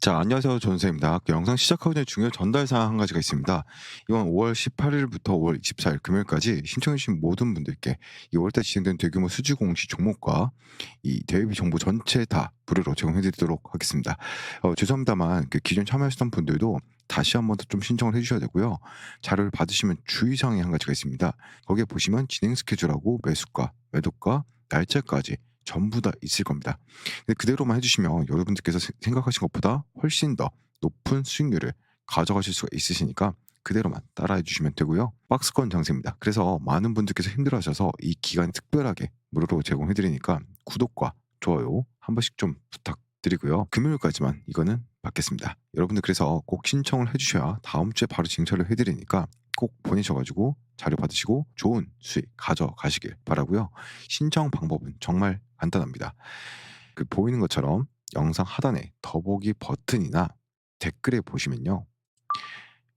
자, 안녕하세요. 전세입니다. 영상 시작하기 전에 중요한 전달 사항 한 가지가 있습니다. 이번 5월 18일부터 5월 24일 금요일까지 신청해주신 모든 분들께 2월달 진행된 대규모 수지 공시 종목과 이 대외비 정보 전체 다 무료로 제공해드리도록 하겠습니다. 죄송합니다만 기존 참여하셨던 분들도 다시 한 번 더 좀 신청을 해주셔야 되고요. 자료를 받으시면 주의사항이 한 가지가 있습니다. 거기에 보시면 진행 스케줄하고 매수가, 매도가, 날짜까지 전부 다 있을 겁니다. 근데 그대로만 해주시면 여러분들께서 생각하신 것보다 훨씬 더 높은 수익률을 가져가실 수가 있으시니까 그대로만 따라해 주시면 되고요. 박스권 장세입니다. 그래서 많은 분들께서 힘들어하셔서 이 기간에 특별하게 무료로 제공해 드리니까 구독과 좋아요 한 번씩 좀 부탁드리고요. 금요일까지만 이거는 받겠습니다. 여러분들 그래서 꼭 신청을 해주셔야 다음 주에 바로 징처를 해드리니까 꼭 보내셔가지고 자료 받으시고 좋은 수익 가져가시길 바라고요. 신청 방법은 정말 간단합니다. 보이는 것처럼 영상 하단에 더보기 버튼이나 댓글에 보시면요.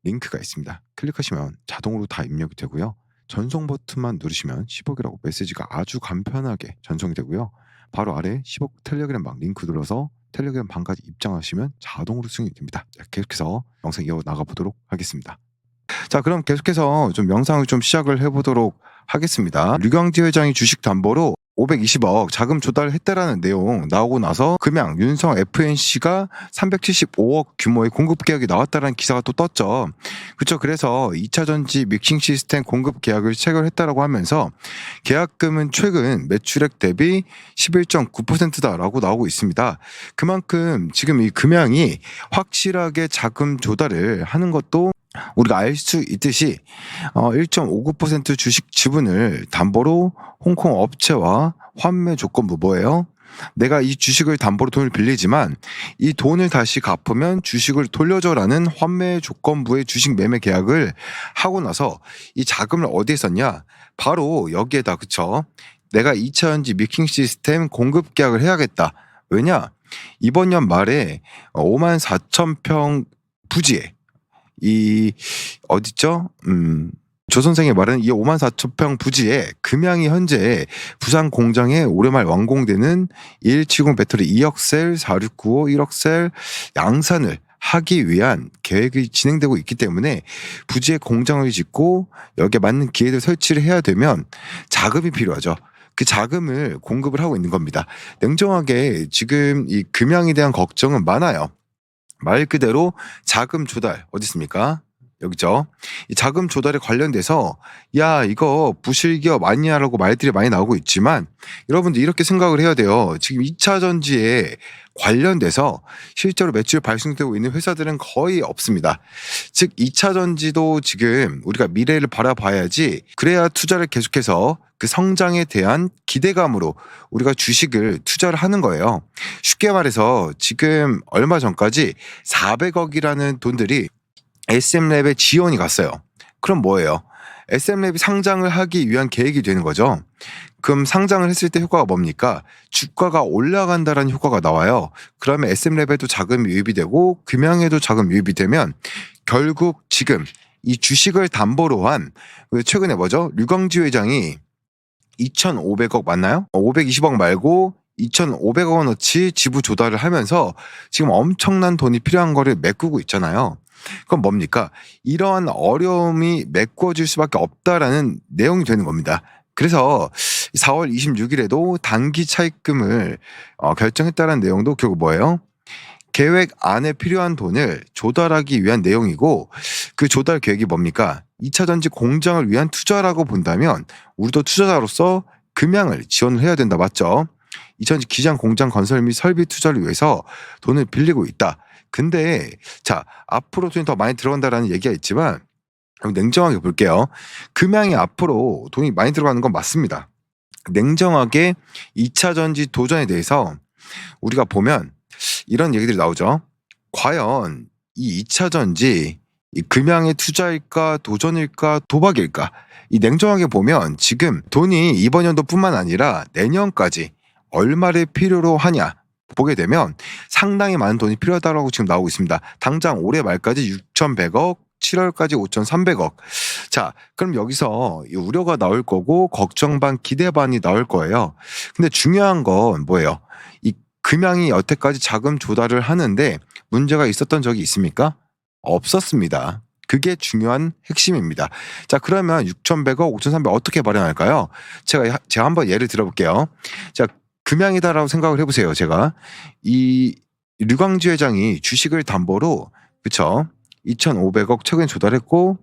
링크가 있습니다. 클릭하시면 자동으로 다 입력이 되고요. 전송 버튼만 누르시면 10억이라고 메시지가 아주 간편하게 전송이 되고요. 바로 아래 10억 텔레그램 방 링크 눌러서 텔레그램 방까지 입장하시면 자동으로 승인이 됩니다. 계속해서 영상 이어나가 보도록 하겠습니다. 자, 그럼 계속해서 좀 영상을 좀 시작을 해보도록 하겠습니다. 류경지 회장이 주식 담보로 520억 자금 조달했다라는 내용 나오고 나서 금양 윤성 FNC가 375억 규모의 공급 계약이 나왔다라는 기사가 또 떴죠. 그렇죠. 그래서 2차 전지 믹싱 시스템 공급 계약을 체결했다라고 하면서 계약금은 최근 매출액 대비 11.9%다라고 나오고 있습니다. 그만큼 지금 이 금양이 확실하게 자금 조달을 하는 것도 우리가 알 수 있듯이 1.59% 주식 지분을 담보로 홍콩 업체와 환매 조건부 뭐예요? 내가 이 주식을 담보로 돈을 빌리지만 이 돈을 다시 갚으면 주식을 돌려줘라는 환매 조건부의 주식 매매 계약을 하고 나서 이 자금을 어디에 썼냐? 바로 여기에다. 그쵸? 내가 2차 전지 믹싱 시스템 공급 계약을 해야겠다. 왜냐? 이번 년 말에 54,000평 부지에 이 어딨죠? 조선생이 말하는 이 54,000평 부지에 금양이 현재 부산 공장에 올해 말 완공되는 2170 배터리 2억 셀, 4695 1억 셀 양산을 하기 위한 계획이 진행되고 있기 때문에 부지에 공장을 짓고 여기에 맞는 기회를 설치를 해야 되면 자금이 필요하죠. 그 자금을 공급을 하고 있는 겁니다. 냉정하게 지금 이 금양에 대한 걱정은 많아요. 말 그대로 자금 조달 어디 있습니까? 여기죠. 이 자금 조달에 관련돼서 야 이거 부실기업 아니냐라고 말들이 많이 나오고 있지만 여러분들 이렇게 생각을 해야 돼요. 지금 2차 전지에 관련돼서 실제로 매출 발생되고 있는 회사들은 거의 없습니다. 즉 2차 전지도 지금 우리가 미래를 바라봐야지 그래야 투자를 계속해서 그 성장에 대한 기대감으로 우리가 주식을 투자를 하는 거예요. 쉽게 말해서 지금 얼마 전까지 400억이라는 돈들이 SM랩에 지원이 갔어요. 그럼 뭐예요? SM랩이 상장을 하기 위한 계획이 되는 거죠. 그럼 상장을 했을 때 효과가 뭡니까? 주가가 올라간다는 효과가 나와요. 그러면 SM랩에도 자금이 유입이 되고 금양에도 자금 유입이 되면 결국 지금 이 주식을 담보로 한 최근에 뭐죠? 류경지 회장이 2,500억 맞나요? 520억 말고 2,500억 원어치 지부 조달을 하면서 지금 엄청난 돈이 필요한 거를 메꾸고 있잖아요. 그럼 뭡니까? 이러한 어려움이 메꿔질 수밖에 없다라는 내용이 되는 겁니다. 그래서 4월 26일에도 단기 차입금을 결정했다는 내용도 결국 뭐예요? 계획 안에 필요한 돈을 조달하기 위한 내용이고 그 조달 계획이 뭡니까? 2차 전지 공장을 위한 투자라고 본다면 우리도 투자자로서 금양을 지원을 해야 된다. 맞죠? 2차 전지 기장 공장 건설 및 설비 투자를 위해서 돈을 빌리고 있다. 근데 자 앞으로 돈이 더 많이 들어간다라는 얘기가 있지만 냉정하게 볼게요. 금양이 앞으로 돈이 많이 들어가는 건 맞습니다. 냉정하게 2차 전지 도전에 대해서 우리가 보면 이런 얘기들이 나오죠. 과연 이 2차 전지 이 금양의 투자일까 도전일까 도박일까? 이 냉정하게 보면 지금 돈이 이번 연도뿐만 아니라 내년까지 얼마를 필요로 하냐 보게 되면 상당히 많은 돈이 필요하다고 지금 나오고 있습니다. 당장 올해 말까지 6,100억, 7월까지 5,300억. 자, 그럼 여기서 이 우려가 나올 거고 걱정 반 기대 반이 나올 거예요. 근데 중요한 건 뭐예요? 이 금양이 여태까지 자금 조달을 하는데 문제가 있었던 적이 있습니까? 없었습니다. 그게 중요한 핵심입니다. 자, 그러면 6,100억, 5,300억 어떻게 마련할까요? 제가 한번 예를 들어볼게요. 자, 금양이다라고 생각을 해보세요. 제가 이 류광지 회장이 주식을 담보로 그쵸? 2,500억 최근에 조달했고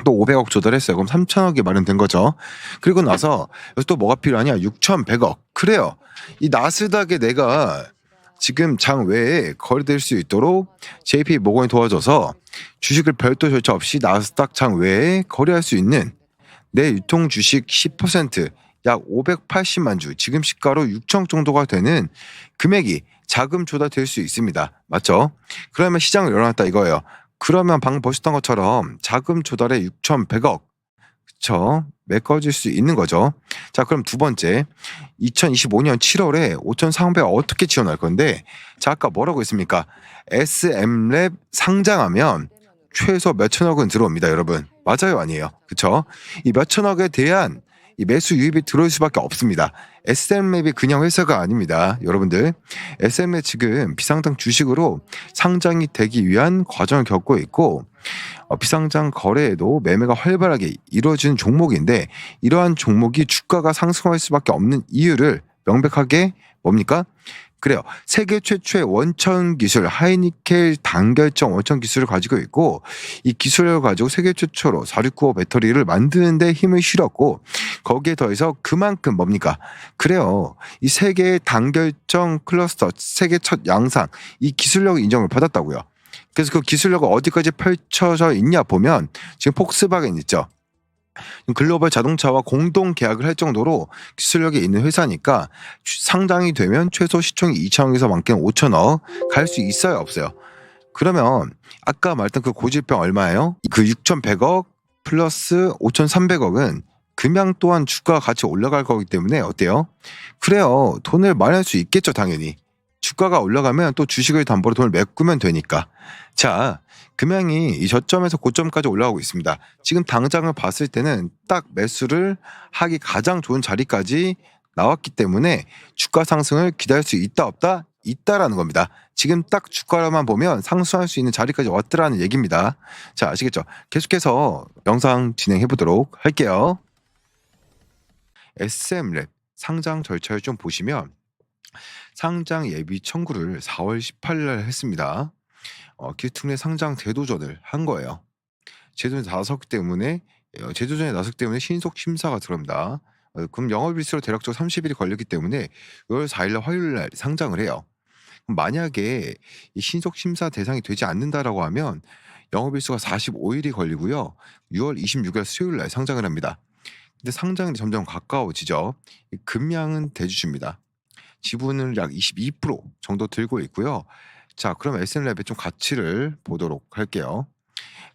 또 500억 조달했어요. 그럼 3,000억이 마련된 거죠. 그리고 나서 여기서 또 뭐가 필요하냐? 6,100억. 그래요. 이 나스닥에 내가 지금 장 외에 거래될 수 있도록 JP 모건이 도와줘서 주식을 별도 절차 없이 나스닥 장 외에 거래할 수 있는 내 유통 주식 10%약 580만 주, 지금 시가로 6천억 정도가 되는 금액이 자금 조달될 수 있습니다. 맞죠? 그러면 시장을 열어놨다 이거예요. 그러면 방금 보셨던 것처럼 자금 조달에 6,100억 그쵸? 메꿔질 수 있는 거죠. 자, 그럼 두 번째 2025년 7월에 5,400억 어떻게 지원할 건데 자, 아까 뭐라고 했습니까? SM랩 상장하면 최소 몇천억은 들어옵니다, 여러분. 맞아요, 아니에요? 그쵸? 이 몇천억에 대한 이 매수 유입이 들어올 수밖에 없습니다. SM랩이 그냥 회사가 아닙니다, 여러분들. SM랩 지금 비상장 주식으로 상장이 되기 위한 과정을 겪고 있고 비상장 거래에도 매매가 활발하게 이루어지는 종목인데 이러한 종목이 주가가 상승할 수밖에 없는 이유를 명백하게 뭡니까? 그래요. 세계 최초의 원천 기술 하이니켈 단결정 원천 기술을 가지고 있고 이 기술을 가지고 세계 최초로 4695 배터리를 만드는 데 힘을 실었고 거기에 더해서 그만큼 뭡니까? 그래요. 이 세계 단결정 클러스터 세계 첫 양상 이 기술력 인정을 받았다고요. 그래서 그 기술력이 어디까지 펼쳐져 있냐 보면 지금 폭스바겐 있죠. 글로벌 자동차와 공동 계약을 할 정도로 기술력이 있는 회사니까 상장이 되면 최소 시총이 2천억에서 많게는 5천억 갈 수 있어요, 없어요? 그러면 아까 말했던 그 고질병 얼마예요? 그 6,100억 플러스 5,300억은 금양 또한 주가가 같이 올라갈 거기 때문에 어때요? 그래요. 돈을 마련할 수 있겠죠, 당연히. 주가가 올라가면 또 주식을 담보로 돈을 메꾸면 되니까. 자, 금양이 이 저점에서 고점까지 올라가고 있습니다. 지금 당장을 봤을 때는 딱 매수를 하기 가장 좋은 자리까지 나왔기 때문에 주가 상승을 기다릴 수 있다 없다? 있다라는 겁니다. 지금 딱 주가로만 보면 상승할 수 있는 자리까지 왔더라는 얘기입니다. 자, 아시겠죠? 계속해서 영상 진행해 보도록 할게요. SM랩 상장 절차를 좀 보시면 상장 예비 청구를 4월 18일 날 했습니다. 기특내 상장 재도전을 한 거예요. 재도전에 나섰기 때문에 신속 심사가 들어옵니다. 그럼 영업일수로 대략적으로 30일이 걸렸기 때문에 6월 4일 날 화요일 날 상장을 해요. 그럼 만약에 이 신속 심사 대상이 되지 않는다라고 하면 영업일수가 45일이 걸리고요. 6월 26일 수요일 날 상장을 합니다. 근데 상장이 점점 가까워지죠. 금양은 대주주입니다. 지분을 약 22% 정도 들고 있고요. 자, 그럼 SM랩의 좀 가치를 보도록 할게요.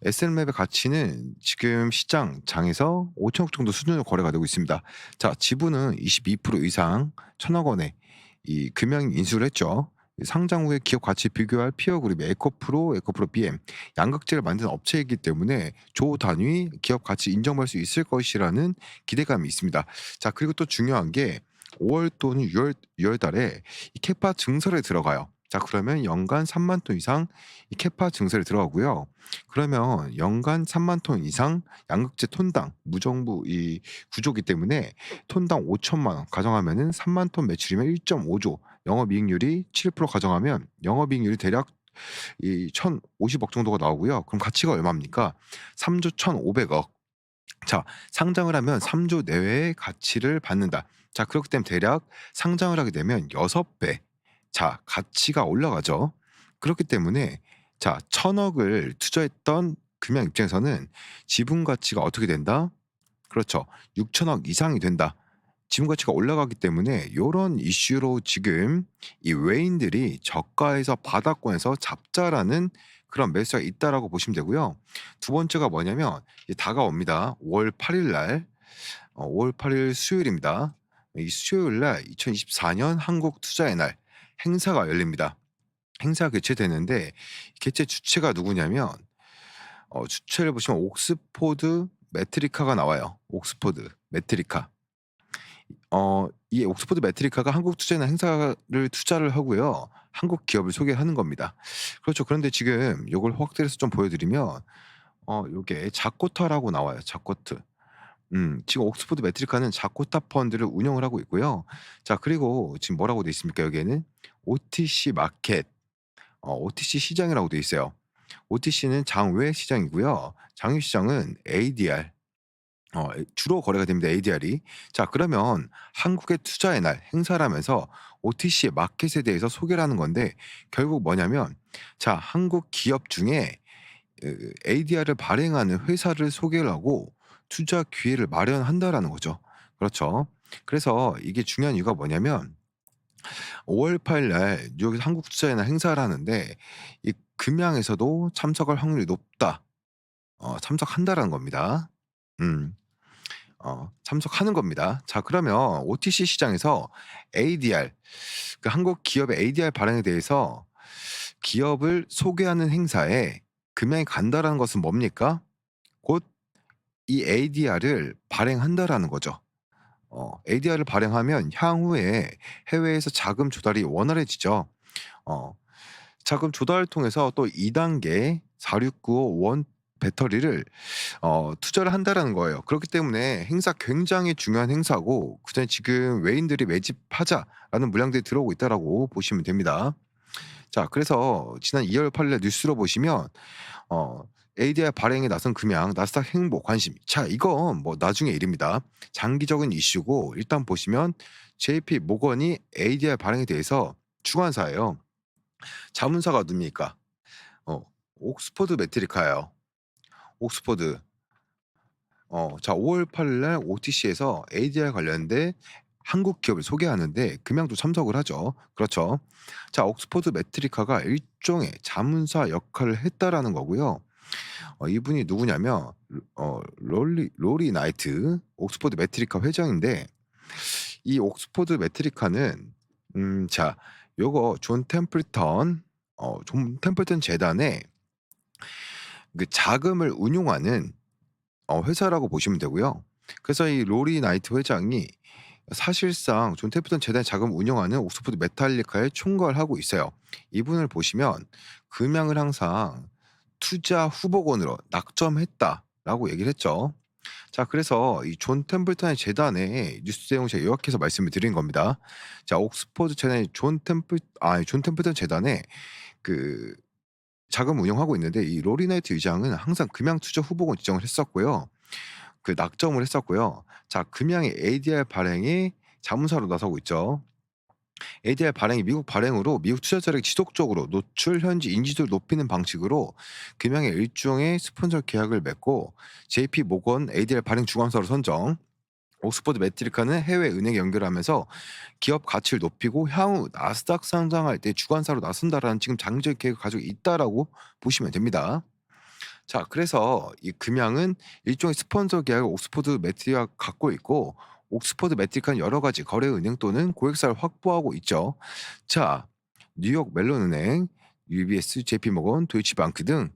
SM랩의 가치는 지금 시장장에서 5천억 정도 수준으로 거래가 되고 있습니다. 자, 지분은 22% 이상 1,000억 원에 이 금양 인수를 했죠. 상장 후에 기업 가치 비교할 피어 그룹이 에코프로, 에코프로 BM 양극재를 만드는 업체이기 때문에 조 단위 기업 가치 인정받을 수 있을 것이라는 기대감이 있습니다. 자, 그리고 또 중요한 게 5월 또는 6월 달에 이 캐파 증설에 들어가요. 자, 그러면 연간 3만 톤 이상 이 캐파 증설에 들어가고요. 그러면 연간 3만 톤 이상 양극재 톤당 무정부 이 구조기 때문에 톤당 5천만 원 가정하면은 3만 톤 매출이면 1.5조 영업이익률이 7% 가정하면 영업이익률이 대략 이 1,050억 정도가 나오고요. 그럼 가치가 얼마입니까? 3조 1,500억. 자, 상장을 하면 3조 내외의 가치를 받는다. 자, 그렇기 때문에 대략 상장을 하게 되면 6배. 자, 가치가 올라가죠. 그렇기 때문에 자, 1,000억을 투자했던 금양 입장에서는 지분 가치가 어떻게 된다? 그렇죠. 6천억 이상이 된다. 지분 가치가 올라가기 때문에 요런 이슈로 지금 이 외인들이 저가에서 바닥권에서 잡자라는 그런 매수가 있다라고 보시면 되고요. 두 번째가 뭐냐면 이제 다가옵니다. 5월 8일 날 5월 8일 수요일입니다. 이 수요일 날 2024년 한국 투자의 날 행사가 열립니다. 행사가 개최되는데 개최 주체가 누구냐면 주체를 보시면 옥스포드 메트리카가 나와요. 옥스포드 메트리카. 이 옥스포드 메트리카가 한국 투자나 행사를 투자를 하고요. 한국 기업을 소개하는 겁니다. 그렇죠. 그런데 지금 요걸 확대해서 좀 보여드리면 요게 자코타라고 나와요. 자코트. 지금 옥스포드 메트리카는 자코타 펀드를 운영을 하고 있고요. 자, 그리고 지금 뭐라고 돼 있습니까 여기에는? OTC 마켓, OTC 시장이라고 돼 있어요. OTC는 장외 시장이고요. 장외 시장은 ADR, 주로 거래가 됩니다, ADR이. 자, 그러면 한국의 투자의 날 행사라면서 OTC 마켓에 대해서 소개를 하는 건데, 결국 뭐냐면 자, 한국 기업 중에 ADR을 발행하는 회사를 소개를 하고 투자 기회를 마련한다라는 거죠. 그렇죠. 그래서 이게 중요한 이유가 뭐냐면 5월 8일 날 뉴욕에서 한국 투자회나 행사를 하는데 이 금양에서도 참석할 확률이 높다. 참석한다라는 겁니다. 음. 참석하는 겁니다. 자, 그러면 OTC 시장에서 ADR, 그 한국 기업의 ADR 발행에 대해서 기업을 소개하는 행사에 금양이 간다라는 것은 뭡니까? 곧 이 ADR을 발행한다라는 거죠. ADR을 발행하면 향후에 해외에서 자금 조달이 원활해지죠. 어 자금 조달을 통해서 또 2 단계 4695원 배터리를 투자를 한다라는 거예요. 그렇기 때문에 행사 굉장히 중요한 행사고, 그다음에 지금 외인들이 매집하자라는 물량들이 들어오고 있다라고 보시면 됩니다. 자, 그래서 지난 2월 8 일에 뉴스로 보시면 어 ADR 발행에 나선 금양, 나스닥 행보 관심. 자, 이건 뭐 나중의 일입니다. 장기적인 이슈고, 일단 보시면 JP 모건이 ADR 발행에 대해서 주관사예요. 자문사가 누굽니까? 어 옥스포드 메트리카예요. 옥스포드. 자, 5월 8일 날 OTC에서 ADR 관련된 한국 기업을 소개하는데 금양도 참석을 하죠. 그렇죠. 자, 옥스포드 메트리카가 일종의 자문사 역할을 했다라는 거고요. 이분이 누구냐면 로리 나이트 옥스포드 메트리카 회장인데, 이 옥스포드 메트리카는 자, 요거 존 템플턴 재단의 그 자금을 운용하는 회사라고 보시면 되고요. 그래서 이 로리 나이트 회장이 사실상 존 템플턴 재단의 자금을 운영하는 옥스포드 메탈리카에 총괄을 하고 있어요. 이분을 보시면 금양을 항상 투자 후보군으로 낙점했다라고 얘기를 했죠. 자, 그래서 이 존 템플턴의 재단의 뉴스 내용을 제가 요약해서 말씀을 드린 겁니다. 자, 옥스포드 재단의 존 템플턴 재단에 그 자금 운영하고 있는데, 이 로리 나이트 의장은 항상 금양 투자 후보군 지정을 했었고요. 그 낙점을 했었고요. 자, 금양의 ADR 발행이 자문사로 나서고 있죠. ADR 발행이 미국 발행으로 미국 투자자에게 지속적으로 노출 현지 인지도를 높이는 방식으로 금양의 일종의 스폰서 계약을 맺고, JP 모건 ADR 발행 주관사로 선정, 옥스퍼드 매트리카는 해외 은행에 연결하면서 기업 가치를 높이고 향후 나스닥 상장할 때 주관사로 나선다라는 지금 장기적 계획을 가지고 있다라고 보시면 됩니다. 자, 그래서 이 금양은 일종의 스폰서 계약을 옥스퍼드 매트리가 갖고 있고, 옥스퍼드 매트리카는 여러 가지 거래 은행 또는 고객사를 확보하고 있죠. 자, 뉴욕 멜론은행, UBS, JP모건, 도이치방크 등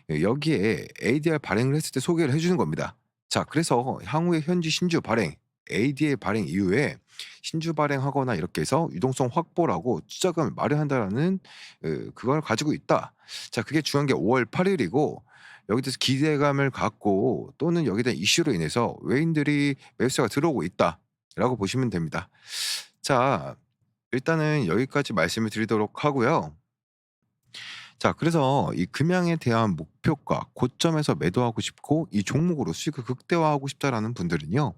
여기에 ADR 발행을 했을 때 소개를 해 주는 겁니다. 자, 그래서 향후에 현지 신주 발행, ADR 발행 이후에 신주 발행하거나 이렇게 해서 유동성 확보라고 투자금을 마련한다라는 그걸 가지고 있다. 자, 그게 중요한 게 5월 8 일이고, 여기에 대해서 기대감을 갖고 또는 여기에 대한 이슈로 인해서 외인들이 매수세가 들어오고 있다라고 보시면 됩니다. 자, 일단은 여기까지 말씀을 드리도록 하고요. 자, 그래서 이 금양에 대한 목표가 고점에서 매도하고 싶고 이 종목으로 수익을 극대화하고 싶다라는 분들은요.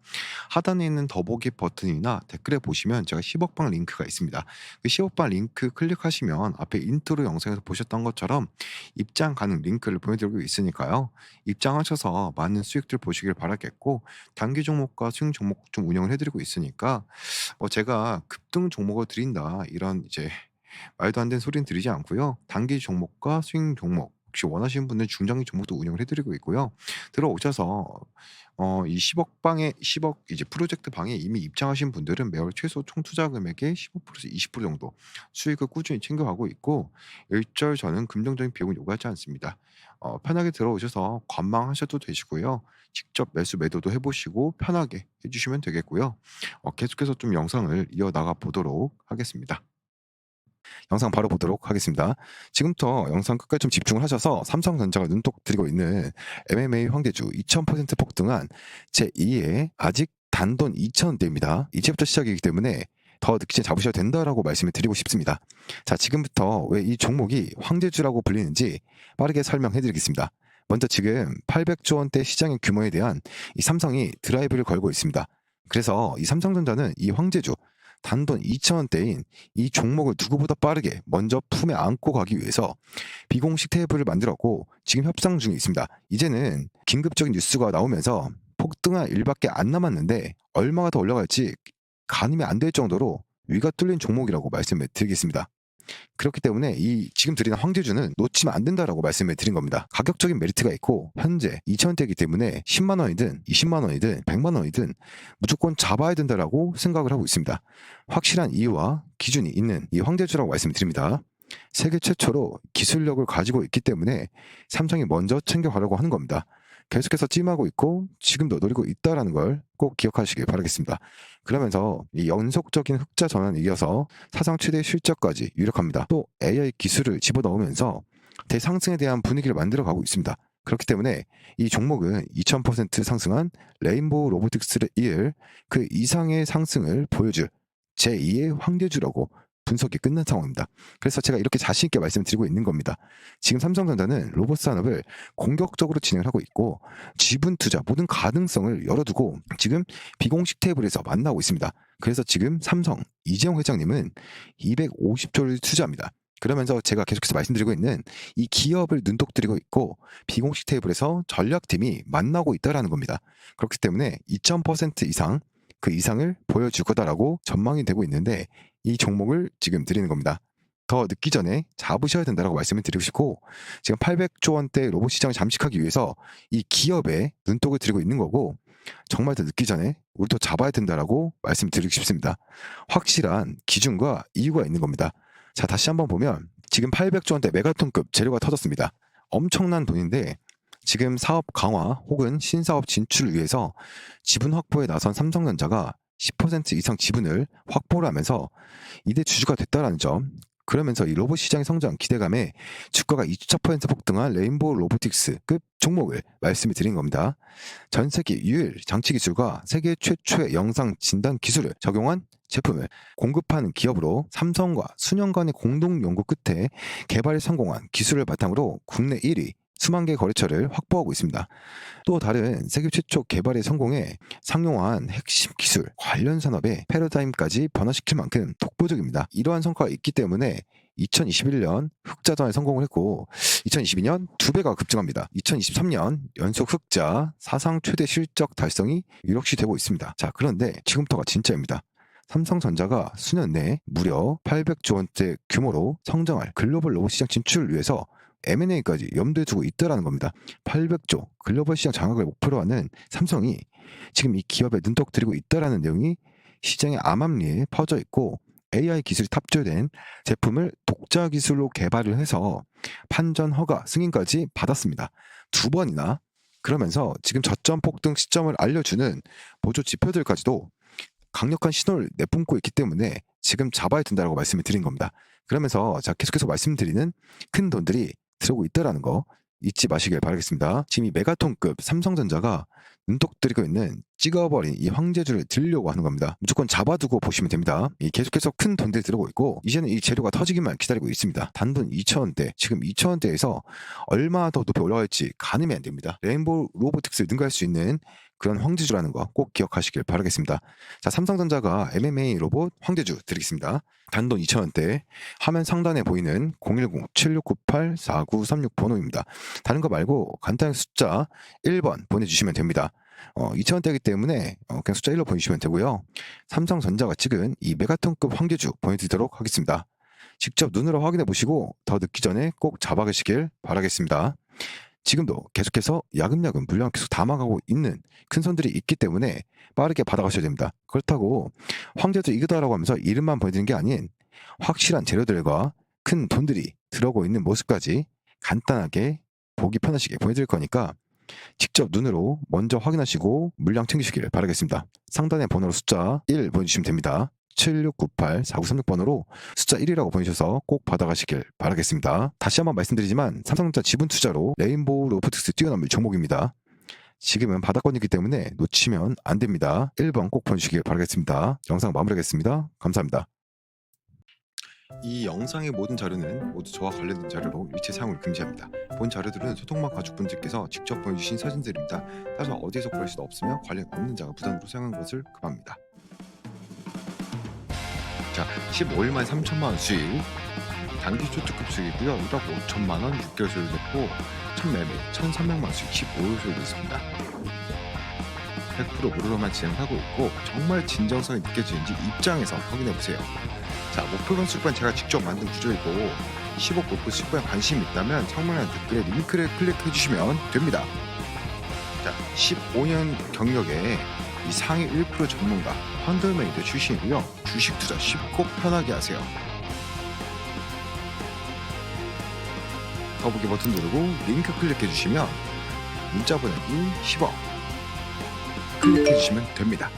하단에 있는 더보기 버튼이나 댓글에 보시면 제가 10억 방 링크가 있습니다. 그 10억 방 링크 클릭하시면 앞에 인트로 영상에서 보셨던 것처럼 입장 가능 링크를 보여드리고 있으니까요. 입장하셔서 많은 수익들 보시길 바라겠고, 단기 종목과 수익 종목 좀 운영을 해드리고 있으니까 제가 급등 종목을 드린다 이런 이제 말도 안 되는 소리는 드리지 않고요. 단기 종목과 스윙 종목 혹시 원하시는 분들 중장기 종목도 운영을 해 드리고 있고요. 들어오셔서 이 10억 방에 10억 이제 프로젝트 방에 이미 입장하신 분들은 매월 최소 총 투자 금액의 15%에서 20% 정도 수익을 꾸준히 챙겨가고 있고, 일절 저는 금전적인 비용을 요구하지 않습니다. 편하게 들어오셔서 관망하셔도 되시고요. 직접 매수 매도도 해 보시고 편하게 해 주시면 되겠고요. 계속해서 좀 영상을 이어나가 보도록 하겠습니다. 영상 바로 보도록 하겠습니다. 지금부터 영상 끝까지 좀 집중을 하셔서 삼성전자가 눈독 들이고 있는 MMA 황대주 2000% 폭등한 제2의 아직 단돈 2,000원대입니다. 이제부터 시작이기 때문에 더 늦기 전에 잡으셔야 된다라고 말씀을 드리고 싶습니다. 자, 지금부터 왜 이 종목이 황제주라고 불리는지 빠르게 설명해 드리겠습니다. 먼저 지금 800조 원대 시장의 규모에 대한 이 삼성이 드라이브를 걸고 있습니다. 그래서 이 삼성전자는 이 황제주 단돈 2,000원대인 이 종목을 누구보다 빠르게 먼저 품에 안고 가기 위해서 비공식 테이블을 만들었고 지금 협상 중에 있습니다. 이제는 긴급적인 뉴스가 나오면서 폭등할 일밖에 안 남았는데 얼마가 더 올라갈지 가늠이 안 될 정도로 위가 뚫린 종목이라고 말씀을 드리겠습니다. 그렇기 때문에 이 지금 드리는 황제주는 놓치면 안 된다라고 말씀을 드린 겁니다. 가격적인 메리트가 있고 현재 2,000원대이기 때문에 10만 원이든 20만 원이든 100만 원이든 무조건 잡아야 된다라고 생각을 하고 있습니다. 확실한 이유와 기준이 있는 이 황제주라고 말씀을 드립니다. 세계 최초로 기술력을 가지고 있기 때문에 삼성이 먼저 챙겨가려고 하는 겁니다. 계속해서 찜하고 있고 지금도 노리고 있다는 걸 꼭 기억하시길 바라겠습니다. 그러면서 이 연속적인 흑자 전환에 이어서 사상 최대 실적까지 유력합니다. 또 AI 기술을 집어넣으면서 대상승에 대한 분위기를 만들어가고 있습니다. 그렇기 때문에 이 종목은 2000% 상승한 레인보우 로보틱스를 이을 그 이상의 상승을 보여줄 제2의 황제주라고 분석이 끝난 상황입니다. 그래서 제가 이렇게 자신 있게 말씀드리고 있는 겁니다. 지금 삼성전자는 로봇 산업을 공격적으로 진행을 하고 있고 지분 투자 모든 가능성을 열어두고 지금 비공식 테이블에서 만나고 있습니다. 그래서 지금 삼성 이재용 회장님은 250조를 투자합니다. 그러면서 제가 계속해서 말씀드리고 있는 이 기업을 눈독 들이고 있고 비공식 테이블에서 전략팀이 만나고 있다는 겁니다. 그렇기 때문에 2000% 이상 그 이상을 보여줄 거다라고 전망이 되고 있는데 이 종목을 지금 드리는 겁니다. 더 늦기 전에 잡으셔야 된다라고 말씀을 드리고 싶고 지금 800조 원대 로봇 시장을 잠식하기 위해서 이 기업에 눈독을 들이고 있는 거고 정말 더 늦기 전에 우리도 잡아야 된다라고 말씀드리고 싶습니다. 확실한 기준과 이유가 있는 겁니다. 자, 다시 한번 보면 지금 800조 원대 메가톤급 재료가 터졌습니다. 엄청난 돈인데 지금 사업 강화 혹은 신사업 진출을 위해서 지분 확보에 나선 삼성전자가 10% 이상 지분을 확보를 하면서 이대 주주가 됐다라는 점, 그러면서 이 로봇 시장의 성장 기대감에 주가가 2.4% 폭등한 레인보우 로보틱스급 종목을 말씀을 드린 겁니다. 전 세계 유일 장치 기술과 세계 최초의 영상 진단 기술을 적용한 제품을 공급하는 기업으로 삼성과 수년간의 공동 연구 끝에 개발에 성공한 기술을 바탕으로 국내 1위 수만 개 거래처를 확보하고 있습니다. 또 다른 세계 최초 개발에 성공해 상용화한 핵심 기술 관련 산업의 패러다임까지 변화시킬 만큼 독보적입니다. 이러한 성과가 있기 때문에 2021년 흑자전에 성공을 했고 2022년 2배가 급증합니다. 2023년 연속 흑자 사상 최대 실적 달성이 유력시 되고 있습니다. 자, 그런데 지금부터가 진짜입니다. 삼성전자가 수년 내에 무려 800조 원대 규모로 성장할 글로벌 로봇 시장 진출을 위해서 M&A까지 염두에 두고 있다라는 겁니다. 800조 글로벌 시장 장악을 목표로 하는 삼성이 지금 이 기업에 눈독 들이고 있다라는 내용이 시장의 암암리에 퍼져 있고 AI 기술이 탑재된 제품을 독자 기술로 개발을 해서 판전 허가 승인까지 받았습니다. 2번이나. 그러면서 지금 저점 폭등 시점을 알려주는 보조 지표들까지도 강력한 신호를 내뿜고 있기 때문에 지금 잡아야 된다고 말씀을 드린 겁니다. 그러면서 자, 계속해서 말씀드리는 큰 돈들이 들어오고 있다는 거 잊지 마시길 바라겠습니다. 지금 이 메가톤급 삼성전자가 눈독 들이고 있는 찍어버린 이 황제주를 들려고 하는 겁니다. 무조건 잡아두고 보시면 됩니다. 계속해서 큰 돈들이 들어오고 있고 이제는 이 재료가 터지기만 기다리고 있습니다. 단돈 2,000원대, 지금 2,000원대에서 얼마 더 높이 올라갈지 가늠이 안 됩니다. 레인보우 로보틱스를 능가할 수 있는 그런 황제주라는 거 꼭 기억하시길 바라겠습니다. 자, 삼성전자가 MMA 로봇 황제주 드리겠습니다. 단돈 2,000원대, 화면 상단에 보이는 010-7698-4936 번호입니다. 다른 거 말고 간단히 숫자 1번 보내주시면 됩니다. 2,000원대이기 때문에 그냥 숫자 1로 보내주시면 되고요. 삼성전자가 찍은 이 메가톤급 황제주 보내드리도록 하겠습니다. 직접 눈으로 확인해 보시고 더 늦기 전에 꼭 잡아가시길 바라겠습니다. 지금도 계속해서 야금야금 물량 계속 담아가고 있는 큰 손들이 있기 때문에 빠르게 받아가셔야 됩니다. 그렇다고 황제주 이거다라고 하면서 이름만 보여드리는 게 아닌 확실한 재료들과 큰 돈들이 들어오고 있는 모습까지 간단하게 보기 편하시게 보여드릴 거니까 직접 눈으로 먼저 확인하시고 물량 챙기시길 바라겠습니다. 상단의 번호로 숫자 1 보내주시면 됩니다. 7698-4936번으로 숫자 1이라고 보내셔서 꼭 받아가시길 바라겠습니다. 다시 한번 말씀드리지만 삼성전자 지분 투자로 레인보우 로보틱스 뛰어넘을 종목입니다. 지금은 바닥권이기 때문에 놓치면 안 됩니다. 1번 꼭 보내주시길 바라겠습니다. 영상 마무리하겠습니다. 감사합니다. 이 영상의 모든 자료는 모두 저와 관련된 자료로 일체 사용을 금지합니다. 본 자료들은 소통망 가족분들께서 직접 보내주신 사진들입니다. 따라서 어디에서 구할 수도 없으며 관련 없는 자가 부담으로 사용한 것을 금합니다. 자, 15일 만에 3천만원 수익, 단기 초특급 수익이고요. 1억 5천만원 6개월 소요됐고 첫 매매 1,300만원 수익 15일 소요됐습니다. 100% 무료로만 진행하고 있고 정말 진정성이 느껴지는지 입장에서 확인해보세요. 자, 목표 건수권 제가 직접 만든 구조이고 15 골프 수익권에 관심이 있다면 설명란 댓글에 링크를 클릭해 주시면 됩니다. 자, 15년 경력에 이 상위 1% 전문가 펀더메이드 출신이고요. 주식 투자 쉽고 편하게 하세요. 더보기 버튼 누르고 링크 클릭해 주시면 문자 보내기 10억 클릭해 주시면 됩니다.